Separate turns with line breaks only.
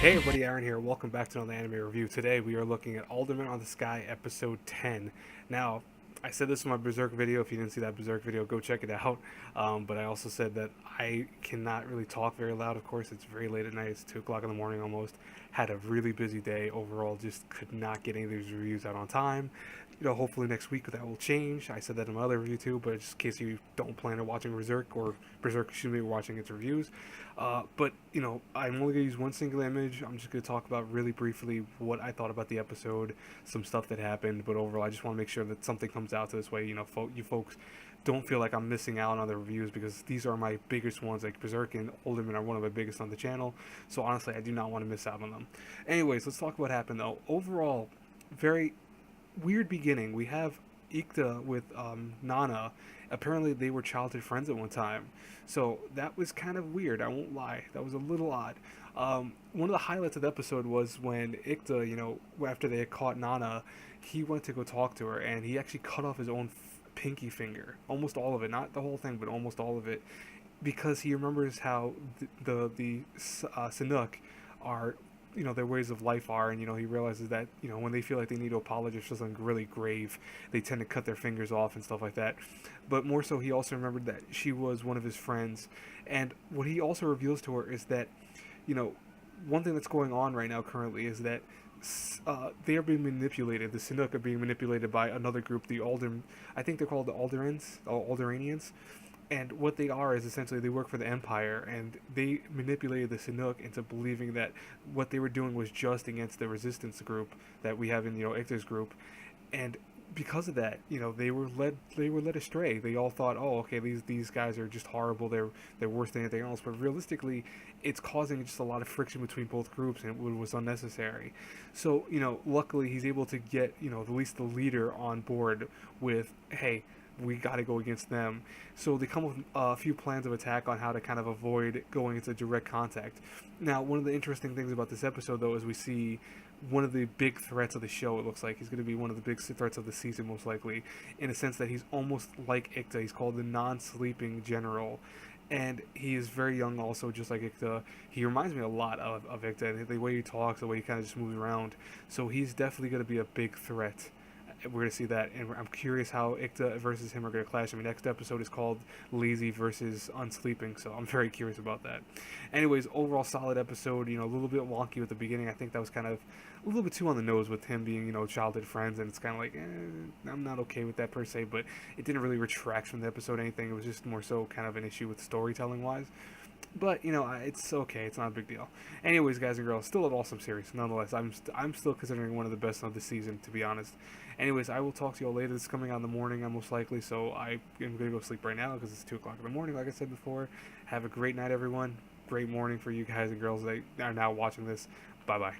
Hey everybody, Aaron here. Welcome back to another anime review. Today we are looking at Alderamin on the Sky episode 10. Now, I said this in my Berserk video. If you didn't see that Berserk video, go check it out. But I also said that I cannot really talk very loud. Of course, it's very late at night. It's 2 o'clock in the morning almost. Had a really busy day overall. Just could not get any of these reviews out on time. Hopefully next week that will change. I said that in my other review too, but just in case you don't plan on watching Berserk, excuse me, watching its reviews. But I'm only going to use one single image. I'm just going to talk about really briefly what I thought about the episode, some stuff that happened, but overall, I just want to make sure that something comes out to this way. You folks don't feel like I'm missing out on the reviews because these are my biggest ones. Like Berserk and Alderamin are one of my biggest on the channel. So honestly, I do not want to miss out on them. Anyways, let's talk about what happened though. Overall, very weird beginning. We have Ikta with Nana. Apparently, they were childhood friends at one time. So that was kind of weird. I won't lie. That was a little odd. One of the highlights of the episode was when Ikta, after they had caught Nana, he went to go talk to her, and he actually cut off his own pinky finger, almost all of it, not the whole thing, but almost all of it, because he remembers how the Sanuk are, their ways of life are, and he realizes that when they feel like they need to apologize for something really grave, they tend to cut their fingers off and stuff like that. But more so, he also remembered that she was one of his friends, and what he also reveals to her is that one thing that's going on right now currently is that they are being manipulated. The Sanuk are being manipulated by another group, I think they're called the Alderanians. And what they are is essentially they work for the Empire, and they manipulated the Sanuk into believing that what they were doing was just against the resistance group that we have in Ikta's group, and because of that, they were led astray. They all thought, oh, okay, these guys are just horrible. They're worse than anything else. But realistically, it's causing just a lot of friction between both groups, and it was unnecessary. So luckily he's able to get at least the leader on board with, hey, we got to go against them. So they come with a few plans of attack on how to kind of avoid going into direct contact. Now, one of the interesting things about this episode, though, is we see one of the big threats of the show. It looks like he's going to be one of the big threats of the season, most likely, in a sense that he's almost like Ikta. He's called the non-sleeping general. And he is very young also, just like Ikta. He reminds me a lot of Ikta, the way he talks, the way he kind of just moves around. So he's definitely going to be a big threat. We're going to see that, and I'm curious how Ikta versus him are going to clash. I mean, next episode is called Lazy versus Unsleeping, so I'm very curious about that. Anyways, overall solid episode, a little bit wonky at the beginning. I think that was kind of a little bit too on the nose with him being, childhood friends, and it's kind of like, I'm not okay with that per se, but it didn't really retract from the episode or anything. It was just more so kind of an issue with storytelling-wise. But it's okay. It's not a big deal. Anyways, guys and girls, still an awesome series. Nonetheless, I'm still considering one of the best of the season, to be honest. Anyways, I will talk to y'all later. This is coming out in the morning, most likely. So I am gonna go sleep right now because it's 2 o'clock in the morning, like I said before. Have a great night, everyone. Great morning for you guys and girls that are now watching this. Bye bye.